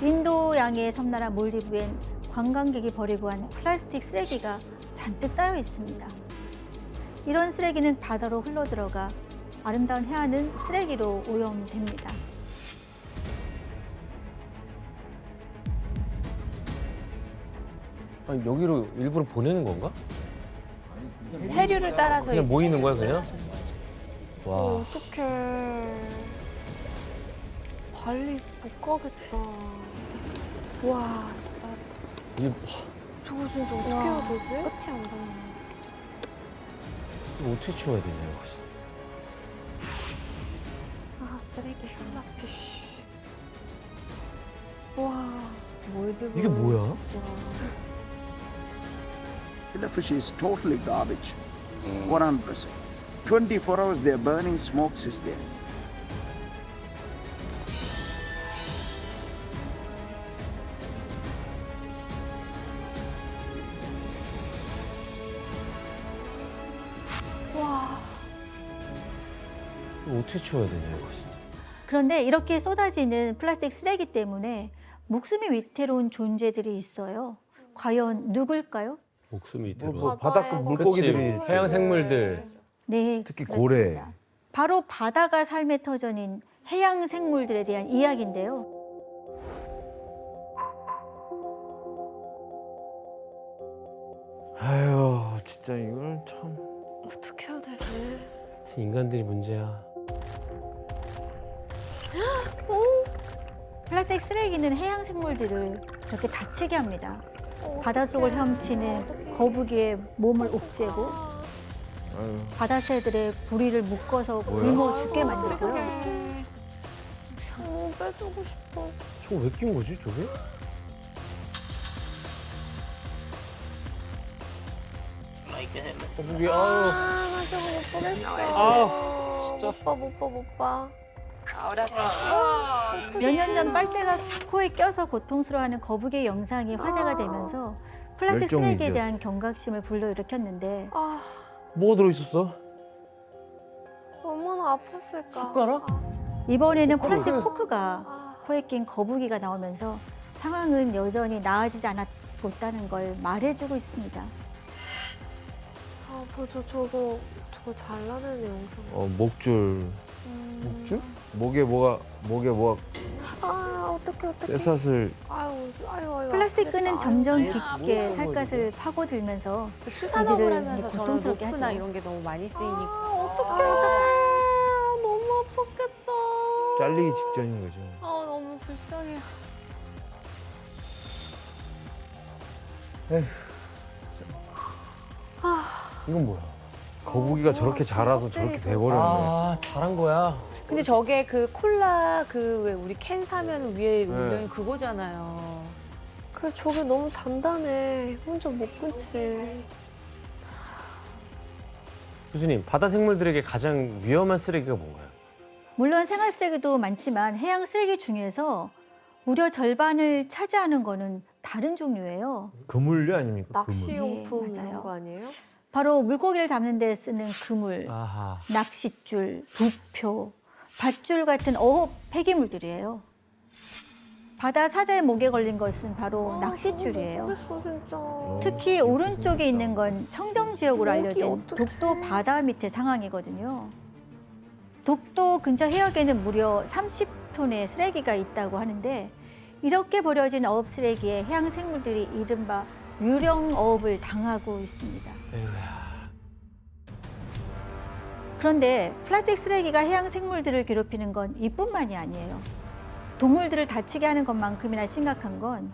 인도양의 섬나라 몰디브엔 관광객이 버리고 간 플라스틱 쓰레기가 잔뜩 쌓여 있습니다. 이런 쓰레기는 바다로 흘러들어가 아름다운 해안은 쓰레기로 오염됩니다. 아니, 여기로 일부러 보내는 건가? 해류를 따라서 그냥 이제 모이는 거야 그냥? 와. 어떡해. 발리 못 가겠다. 와, 진짜. 이게 저거 진짜 어떻게 해야 되지? 끝이 안 보여. 이거 어떻게 치워야 되냐 이거. 아, 쓰레기. 필라피쉬. 와, 몰디브. 이게 뭐야? 진짜. Killifish is totally garbage. 100%. 24 hours they're burning smokes is there. 이거 어떻게 치워야 되냐 이거 진짜. 그런데 이렇게 쏟아지는 플라스틱 쓰레기 때문에 목숨이 위태로운 존재들이 있어요. 과연 누굴까요? 목숨이 이대로. 뭐 바닷가 물고기들이 그치. 해양 생물들. 네, 특히 그렇습니다. 고래. 바로 바다가 삶의 터전인 해양 생물들에 대한 이야기인데요. 아유 진짜 이걸 참. 어떻게 해야 되지? 하여튼 인간들이 문제야. 플라스틱 쓰레기는 해양 생물들을 그렇게 다치게 합니다. 바닷속을 헤엄치는 거북이의 몸을 옥죄고 아유. 바다새들의 부리를 묶어서 굶어 죽게 만들고요. 빼주고 싶어. 저거 왜 낀 거지 저게? 거북이 아유. 아, 나 저거 못 보겠어. 아우 진짜. 못 봐. 몇 년 전 빨대가 코에 껴서 고통스러워하는 거북이의 영상이 화제가 되면서 플라스틱 열정이죠. 쓰레기에 대한 경각심을 불러일으켰는데 아, 뭐가 들어있었어? 얼마나 아팠을까. 숟가락? 이번에는 플라스틱 포크가 아, 코에 낀 거북이가 나오면서 상황은 여전히 나아지지 않았고 있다는 걸 말해주고 있습니다. 아, 저거 잘라내는 영상. 목줄. 목줄? 목에 뭐가 아, 어떡해. 쇠사슬. 아유. 플라스틱 끈은 아프겠다. 점점 아유, 깊게 아유, 살갗을 파고들면서 수산업을 이들을 하면서 저는 고통스럽게 로프나 하죠. 이런 게 너무 많이 쓰이니까. 아, 어떡해. 너무 아팠겠다. 잘리기 직전인 거죠. 아, 너무 불쌍해. 이건 뭐야? 거북이가 저렇게 자라서 저렇게 돼버렸네. 아 잘한 거야. 근데 저게 그 콜라 그 왜 우리 캔 사면 위에 문명이 그거잖아요. 그래, 저게 너무 단단해. 혼자 못 끊지. 교수님 바다 생물들에게 가장 위험한 쓰레기가 뭔가요? 물론 생활 쓰레기도 많지만 해양 쓰레기 중에서 무려 절반을 차지하는 거는 다른 종류예요. 그물류 아닙니까? 그물. 낚시용품 네, 맞아요. 이런 거 아니에요? 바로 물고기를 잡는 데 쓰는 그물, 아하. 낚싯줄, 부표, 밧줄 같은 어업 폐기물들이에요. 바다 사자의 목에 걸린 것은 바로 낚싯줄이에요. 모르겠어, 진짜. 특히 오른쪽에 있는 건 청정 지역으로 여기 알려진 어떡해. 독도 바다 밑의 상황이거든요. 독도 근처 해역에는 무려 30톤의 쓰레기가 있다고 하는데 이렇게 버려진 어업 쓰레기에 해양 생물들이 이른바 유령 어업을 당하고 있습니다. 에휴야. 그런데 플라스틱 쓰레기가 해양 생물들을 괴롭히는 건 이뿐만이 아니에요. 동물들을 다치게 하는 것만큼이나 심각한 건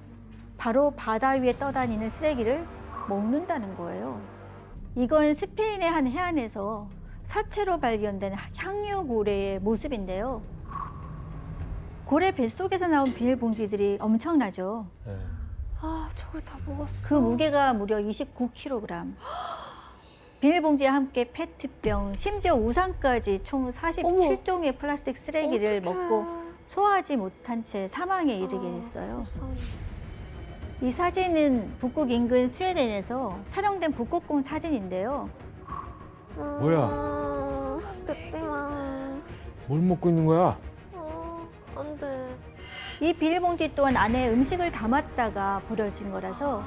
바로 바다 위에 떠다니는 쓰레기를 먹는다는 거예요. 이건 스페인의 한 해안에서 사체로 발견된 향유고래의 모습인데요. 고래 뱃속에서 나온 비닐봉지들이 엄청나죠. 네. 아, 저걸 다 먹었어. 그 무게가 무려 29kg. 비닐봉지와 함께 페트병, 심지어 우산까지 총 47종의 플라스틱 쓰레기를 어떡해. 먹고 소화하지 못한 채 사망에 이르게 됐어요. 불쌍해. 이 사진은 북극 인근 스웨덴에서 촬영된 북극곰 사진인데요. 뭐야? 듣지 마. 뭘 먹고 있는 거야? 안 돼. 이 비닐봉지 또한 안에 음식을 담았다가 버려진 거라서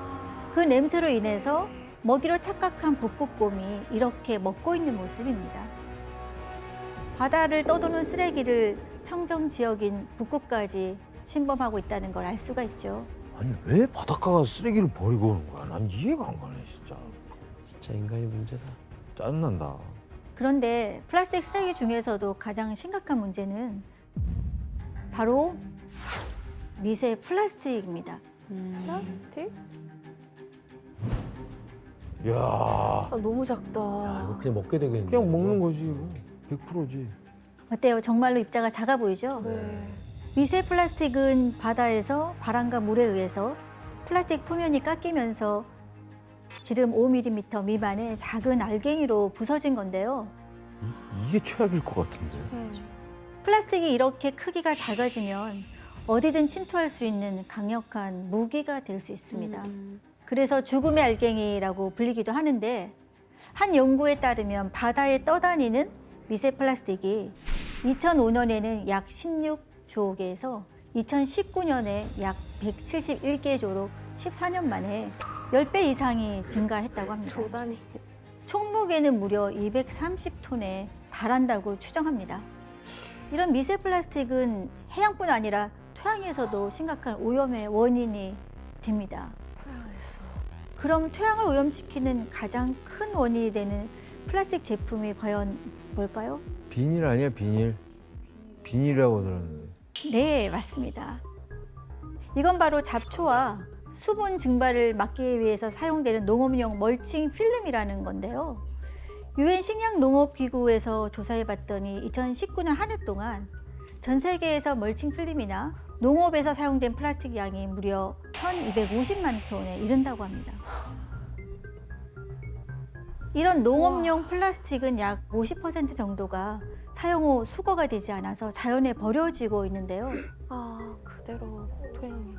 그 냄새로 인해서 먹이로 착각한 북극곰이 이렇게 먹고 있는 모습입니다. 바다를 떠도는 쓰레기를 청정 지역인 북극까지 침범하고 있다는 걸 알 수가 있죠. 아니 왜 바닷가가 쓰레기를 버리고 오는 거야? 난 이해가 안 가네 진짜. 진짜 인간이 문제다. 짜증난다. 그런데 플라스틱 쓰레기 중에서도 가장 심각한 문제는 바로 미세 플라스틱입니다. 플라스틱? 야, 아, 너무 야, 작다. 이거 그냥 먹게 되겠는데. 그냥 먹는 거지 이거. 100%지. 어때요? 정말로 입자가 작아 보이죠? 네. 미세 플라스틱은 바다에서 바람과 물에 의해서 플라스틱 표면이 깎이면서 지름 5mm 미만의 작은 알갱이로 부서진 건데요. 이게 최악일 것 같은데. 플라스틱이 이렇게 크기가 작아지면 어디든 침투할 수 있는 강력한 무기가 될 수 있습니다. 그래서 죽음의 알갱이라고 불리기도 하는데 한 연구에 따르면 바다에 떠다니는 미세 플라스틱이 2005년에는 약 16조 개에서 2019년에 약 171개 조로 14년 만에 10배 이상이 증가했다고 합니다. 조단이. 총무게는 무려 230톤에 달한다고 추정합니다. 이런 미세 플라스틱은 해양뿐 아니라 토양에서도 심각한 오염의 원인이 됩니다. 토양에서. 그럼 토양을 오염시키는 가장 큰 원인이 되는 플라스틱 제품이 과연 뭘까요? 비닐 아니야 비닐? 비닐이라고 들었는데. 네, 맞습니다. 이건 바로 잡초와 수분 증발을 막기 위해서 사용되는 농업용 멀칭 필름이라는 건데요. 유엔 식량농업기구에서 조사해봤더니 2019년 한 해 동안 전 세계에서 멀칭 필름이나 농업에서 사용된 플라스틱 양이 무려 1,250만 톤에 이른다고 합니다. 이런 농업용 플라스틱은 약 50% 정도가 사용 후 수거가 되지 않아서 자연에 버려지고 있는데요. 아, 그대로 토양에.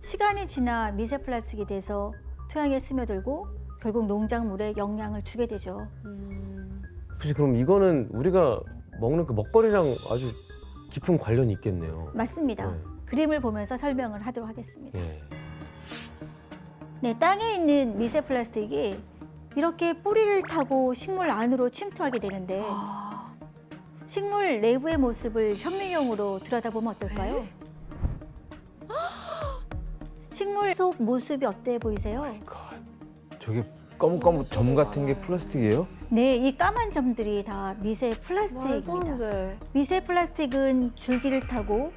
시간이 지나 미세 플라스틱이 돼서 토양에 스며들고 결국 농작물에 영향을 주게 되죠. 혹시 그럼 이거는 우리가 먹는 그 먹거리랑 아주 깊은 관련이 있겠네요. 맞습니다. 네. 그림을 보면서 설명을 하도록 하겠습니다. 예. 네, 땅에 있는 미세 플라스틱이 이렇게 뿌리를 타고 식물 안으로 침투하게 되는데 식물 내부의 모습을 현미경으로 들여다보면 어떨까요? 식물 속 모습이 어때 보이세요? 저게 검은 점 같은 게 플라스틱이에요? 네, 이 까만 점들이 다 미세 말도 안 플라스틱입니다. 돼. 미세 플라스틱은 줄기를 타고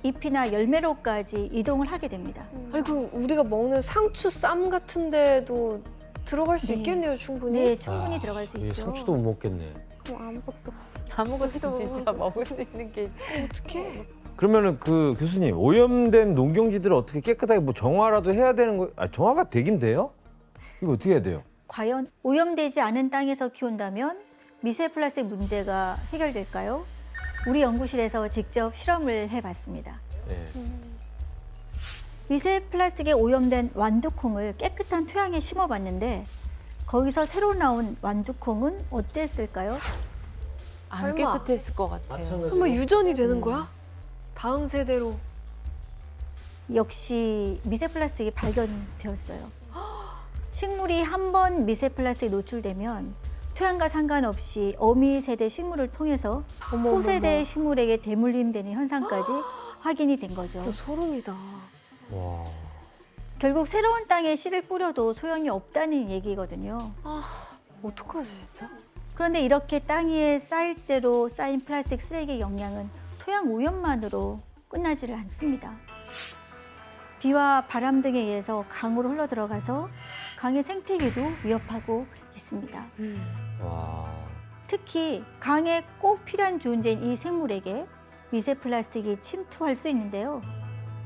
잎이나 열매로까지 이동을 하게 됩니다. 아니, 그럼 우리가 먹는 상추 쌈 같은 데도 들어갈 수 네. 있겠네요, 충분히? 네, 충분히 들어갈 수 이 있죠. 상추도 못 먹겠네. 그럼 아무것도. 아무것도 진짜 먹을 수 있는 게 어떡해? 그러면은 그 교수님 오염된 농경지들을 어떻게 깨끗하게 뭐 정화라도 해야 되는 거? 아 정화가 되긴 돼요? 이거 어떻게 해야 돼요? 과연 오염되지 않은 땅에서 키운다면 미세 플라스틱 문제가 해결될까요? 우리 연구실에서 직접 실험을 해봤습니다. 예. 미세 플라스틱에 오염된 완두콩을 깨끗한 토양에 심어봤는데 거기서 새로 나온 완두콩은 어땠을까요? 안 설마. 깨끗했을 것 같아요. 설마 유전이 되는 거야? 다음 세대로. 역시 미세 플라스틱이 발견되었어요. 식물이 한 번 미세 플라스틱 노출되면 토양과 상관없이 어미 세대 식물을 통해서 후세대 식물에게 대물림되는 현상까지 확인이 된 거죠. 진짜 소름이다. 와. 결국 새로운 땅에 씨를 뿌려도 소용이 없다는 얘기거든요. 어떡하지, 진짜? 그런데 이렇게 땅 위에 쌓일 대로 쌓인 플라스틱 쓰레기의 영향은 토양 오염만으로 끝나지를 않습니다. 비와 바람 등에 의해서 강으로 흘러 들어가서 강의 생태계도 위협하고 있습니다. 와. 특히 강에 꼭 필요한 존재인 이 생물에게 미세 플라스틱이 침투할 수 있는데요.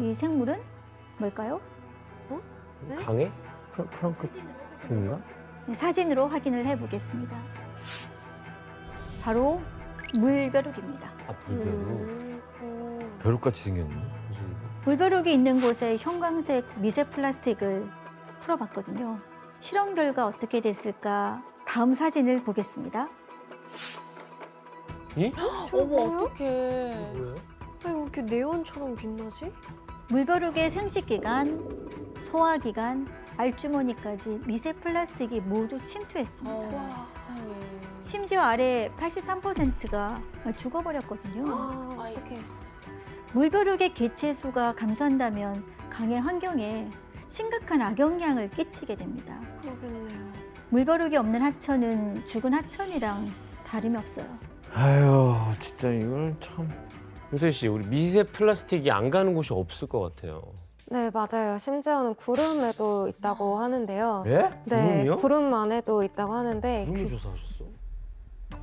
이 생물은 뭘까요? 강해? 프랑크톤인가? 네, 사진으로 확인을 해보겠습니다. 바로 물벼룩입니다. 아, 불배로. 벼룩같이 생겼는데. 무슨 물벼룩이 있는 곳에 형광색 미세 플라스틱을 풀어봤거든요. 실험 결과 어떻게 됐을까? 다음 사진을 보겠습니다. 이? 어머 어떡해. 뭐예요? 왜 이렇게 네온처럼 빛나지? 물벼룩의 생식기관, 소화기관, 알주머니까지 미세 플라스틱이 모두 침투했습니다. 와, 세상에. 심지어 아래 83%가 죽어버렸거든요. 아, 어떡해. 물벼룩의 개체수가 감소한다면 강의 환경에 심각한 악영향을 끼치게 됩니다. 그러겠네요. 물벼룩이 없는 하천은 죽은 하천이랑 다름이 없어요. 아유, 진짜 이걸 참. 윤서희 씨, 우리 미세 플라스틱이 안 가는 곳이 없을 것 같아요. 네, 맞아요. 심지어는 구름에도 있다고 하는데요. 예? 네, 구름이요? 구름 안에도 있다고 하는데 구름을 조사하셨어?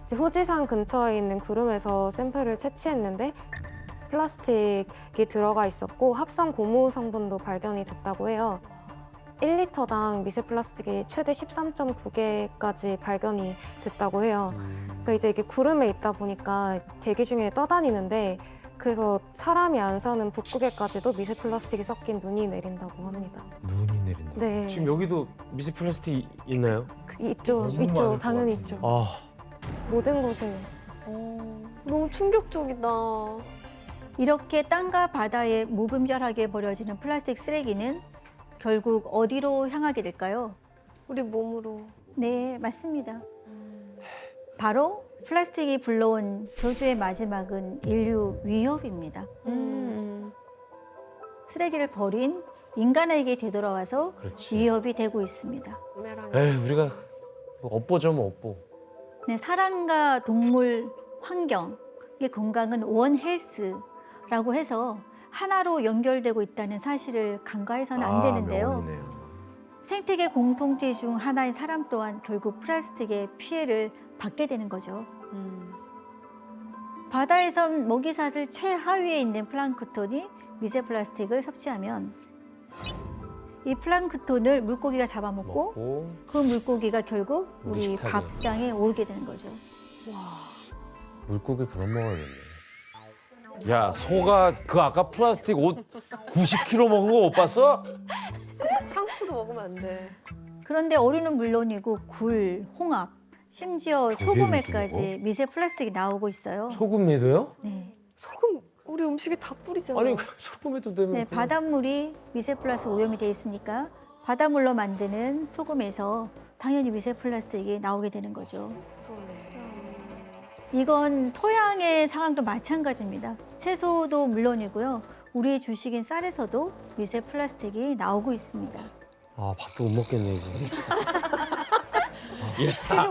이제 후지산 근처에 있는 구름에서 샘플을 채취했는데 플라스틱이 들어가 있었고 합성 고무 성분도 발견이 됐다고 해요. 1리터당 미세 플라스틱이 최대 13.9개까지 발견이 됐다고 해요. 그러니까 이제 이게 구름에 있다 보니까 대기 중에 떠다니는데 그래서 사람이 안 사는 북극에까지도 미세 플라스틱이 섞인 눈이 내린다고 합니다. 눈이 내린다. 네, 지금 여기도 미세 플라스틱 있나요? 있죠, 너무 많을 있죠, 것 당연히 같은데. 있죠. 아, 모든 곳에. 너무 충격적이다. 이렇게 땅과 바다에 무분별하게 버려지는 플라스틱 쓰레기는 결국 어디로 향하게 될까요? 우리 몸으로. 네, 맞습니다. 바로 플라스틱이 불러온 저주의 마지막은 인류 위협입니다. 쓰레기를 버린 인간에게 되돌아와서 그렇지. 위협이 되고 있습니다. 부메랑이. 에이, 우리가 뭐 업보죠, 뭐 업보. 네, 사람과 동물, 환경, 의 건강은 원 헬스라고 해서 하나로 연결되고 있다는 사실을 간과해서는 안 되는데요. 명언이네요. 생태계 공통체 중 하나인 사람 또한 결국 플라스틱의 피해를 받게 되는 거죠. 바다에선 먹이사슬 최하위에 있는 플랑크톤이 미세 플라스틱을 섭취하면 이 플랑크톤을 물고기가 잡아먹고 먹고 그 물고기가 결국 우리 우리 식탁에. 밥상에 오르게 되는 거죠. 물고기 그만 먹어야겠네. 야, 소가 그 아까 플라스틱 옷 90kg 먹은 거 못 봤어? 상추도 먹으면 안 돼. 그런데 어류는 물론이고 굴, 홍합, 심지어 조개를 소금에까지 미세 플라스틱이 나오고 있어요. 소금에도요? 네. 소금 우리 음식에 다 뿌리잖아. 아니, 소금에도 되면. 네, 그냥- 바닷물이 미세 플라스틱 오염이 돼 있으니까 바닷물로 만드는 소금에서 당연히 미세 플라스틱이 나오게 되는 거죠. 이건 토양의 상황도 마찬가지입니다. 채소도 물론이고요. 우리의 주식인 쌀에서도 미세 플라스틱이 나오고 있습니다. 아, 밥도 못 먹겠네, 이제.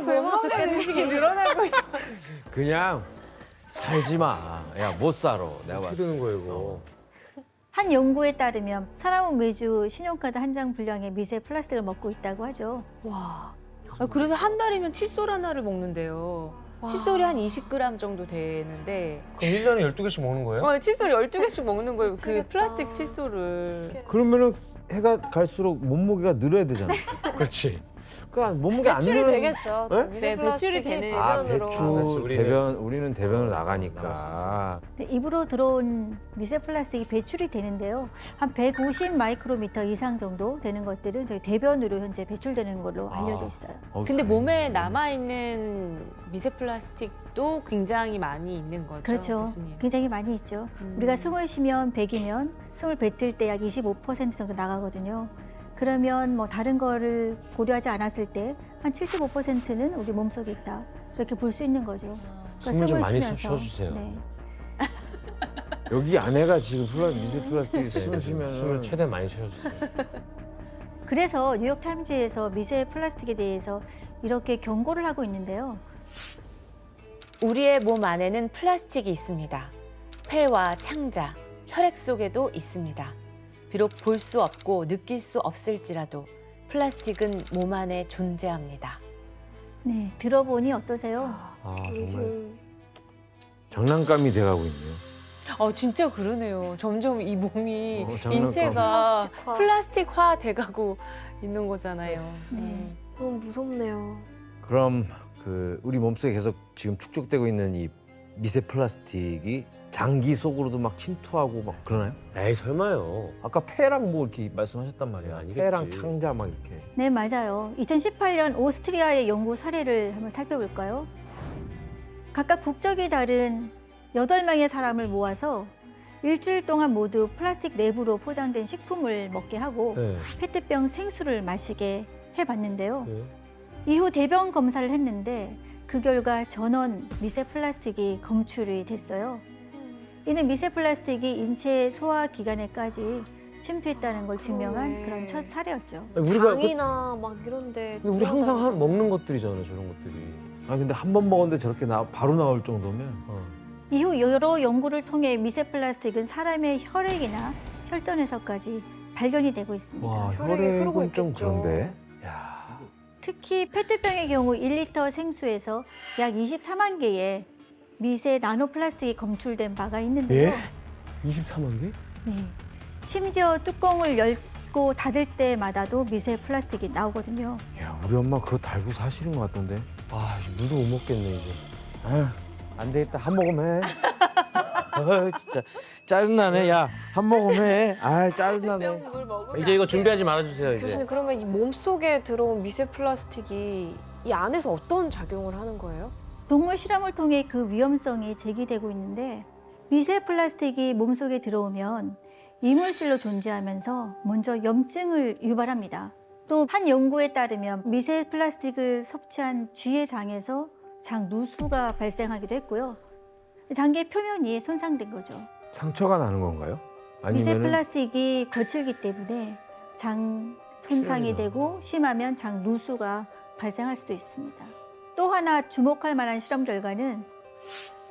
굶어 죽겠는 음식이 늘어나고 있어. 그냥 살지 마. 야, 못 살아. 내가 어떻게 봤을 되는 거예요, 이거? 한 연구에 따르면 사람은 매주 신용카드 한 장 분량의 미세 플라스틱을 먹고 있다고 하죠. 와. 아, 그래서 한 달이면 칫솔 하나를 먹는데요. 칫솔이 한 20g 정도 되는데 그럼 1년에 12개씩 먹는 거예요? 칫솔 12개씩 먹는 거예요. 그 미치겠다. 플라스틱 칫솔을. 때. 그러면은 해가 갈수록 몸무게가 늘어야 되잖아. 그렇지. 그러니까 몸무게 안 배출이 늘어는 되겠죠. 네? 미세 네, 배출이 플라스틱이 되는- 아, 대변으로. 배출, 우리는- 대변, 우리는 대변을 나가니까. 네, 입으로 들어온 미세 플라스틱이 배출이 되는데요. 한 150 마이크로미터 이상 정도 되는 것들은 저희 대변으로 현재 배출되는 걸로 알려져 있어요. 근데 몸에 남아있는 미세 플라스틱도 굉장히 많이 있는 거죠. 그렇죠. 교수님. 굉장히 많이 있죠. 우리가 숨을 쉬면 100이면 숨을 뱉을 때 약 25% 정도 나가거든요. 그러면 뭐 다른 거를 고려하지 않았을 때 한 75%는 우리 몸속에 있다. 이렇게 볼 수 있는 거죠. 그러니까 숨을 좀 많이 쉬어주세요. 네. 여기 안에가 지금 미세 플라스틱이 숨을 쉬면 숨을 최대한 많이 쉬어주세요. 그래서 뉴욕타임즈에서 미세 플라스틱에 대해서 이렇게 경고를 하고 있는데요. 우리의 몸 안에는 플라스틱이 있습니다. 폐와 창자, 혈액 속에도 있습니다. 비록 볼 수 없고 느낄 수 없을지라도 플라스틱은 몸 안에 존재합니다. 네, 들어보니 어떠세요? 아, 정말. 요즘 장난감이 돼가고 있네요. 진짜 그러네요. 점점 이 몸이 장난감. 인체가 플라스틱화. 플라스틱화 돼가고 있는 거잖아요. 네. 너무 무섭네요. 그럼 그 우리 몸속에 계속 지금 축적되고 있는 이 미세 플라스틱이 장기 속으로도 막 침투하고 막 그러나요? 에이, 설마요. 아까 폐랑 뭐 이렇게 말씀하셨단 말이에요. 아니겠지. 폐랑 창자 막 이렇게. 네, 맞아요. 2018년 오스트리아의 연구 사례를 한번 살펴볼까요? 각각 국적이 다른 8명의 사람을 모아서 일주일 동안 모두 플라스틱 랩으로 포장된 식품을 먹게 하고 네. 페트병 생수를 마시게 해봤는데요. 네. 이후 대변 검사를 했는데 그 결과 전원 미세 플라스틱이 검출이 됐어요. 이는 미세 플라스틱이 인체 소화 기관에까지 침투했다는 걸 증명한 그러네. 그런 첫 사례였죠. 아니, 우리가 장이나 막 이런데. 우리 항상 들어가서. 먹는 것들이잖아요, 저런 것들이. 아 근데 한 번 먹었는데 저렇게 바로 나올 정도면 이후 여러 연구를 통해 미세 플라스틱은 사람의 혈액이나 혈전에서까지 발견이 되고 있습니다. 와 혈액이 흐르고 혈액은 좀 있겠죠. 그런데. 야, 특히 페트병의 경우 1리터 생수에서 약 24만 개의 미세 나노 플라스틱이 검출된 바가 있는데요. 24만 개? 네. 심지어 뚜껑을 열고 닫을 때마다도 미세 플라스틱이 나오거든요. 야 우리 엄마 그거 달고 사시는 것 같던데. 아, 물도 못 먹겠네 이제. 아휴, 안 되겠다. 한 모금 해. 아 진짜 짜증나네. 야, 한 모금 해. 아 짜증나네. 이제 이거 준비하지 말아주세요 이제. 교수님 그러면 이 몸속에 들어온 미세 플라스틱이 이 안에서 어떤 작용을 하는 거예요? 동물 실험을 통해 그 위험성이 제기되고 있는데 미세 플라스틱이 몸속에 들어오면 이물질로 존재하면서 먼저 염증을 유발합니다. 또 한 연구에 따르면 미세 플라스틱을 섭취한 쥐의 장에서 장 누수가 발생하기도 했고요. 장의 표면이 손상된 거죠. 상처가 나는 건가요? 미세 아니면은 플라스틱이 거칠기 때문에 장 손상이 시원해요. 되고 심하면 장 누수가 발생할 수도 있습니다. 또 하나 주목할 만한 실험 결과는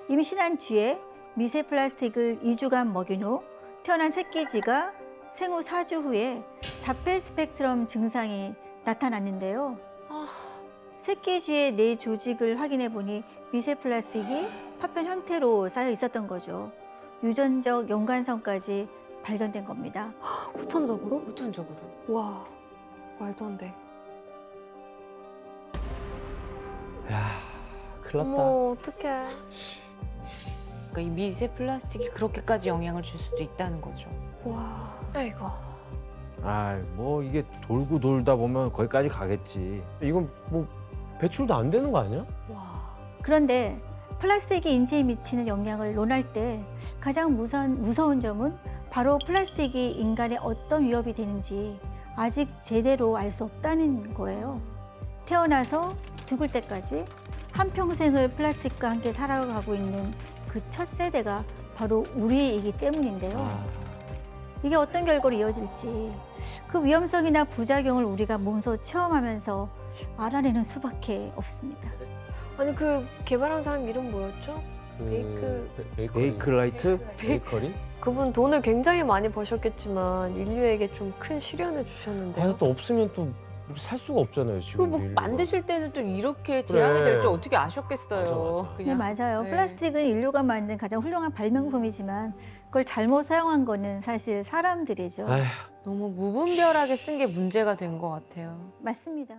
임신한 쥐에 미세 플라스틱을 2주간 먹인 후 태어난 새끼쥐가 생후 4주 후에 자폐 스펙트럼 증상이 나타났는데요. 새끼쥐의 뇌 조직을 확인해 보니 미세 플라스틱이 파편 형태로 쌓여 있었던 거죠. 유전적 연관성까지 발견된 겁니다. 후천적으로? 후천적으로. 와, 말도 안 돼. 야, 큰일 났다. 어머 어떡해. 그러니까 이 미세 플라스틱이 그렇게까지 영향을 줄 수도 있다는 거죠. 와, 아이고. 아뭐 이게 돌고 돌다 보면 거기까지 가겠지. 이건 뭐 배출도 안 되는 거 아니야? 그런데 플라스틱이 인체에 미치는 영향을 논할 때 가장 무서운 점은 바로 플라스틱이 인간에 어떤 위협이 되는지 아직 제대로 알 수 없다는 거예요. 태어나서 죽을 때까지 한평생을 플라스틱과 함께 살아가고 있는 그 첫 세대가 바로 우리이기 때문인데요. 아, 이게 어떤 결과로 이어질지 그 위험성이나 부작용을 우리가 몸소 체험하면서 알아내는 수밖에 없습니다. 아니 그 개발한 사람 이름 뭐였죠? 베이클라이트? 베이커리? 그분 돈을 굉장히 많이 버셨겠지만 인류에게 좀 큰 시련을 주셨는데요. 아, 또 없으면 또 우리 살 수가 없잖아요 지금. 그뭐 인류가. 만드실 때는 또 이렇게 제약이 그래. 될 줄 어떻게 아셨겠어요. 맞아, 맞아. 네, 맞아요. 네. 플라스틱은 인류가 만든 가장 훌륭한 발명품이지만 그걸 잘못 사용한 거는 사실 사람들이죠. 아휴. 너무 무분별하게 쓴 게 문제가 된 것 같아요. 맞습니다.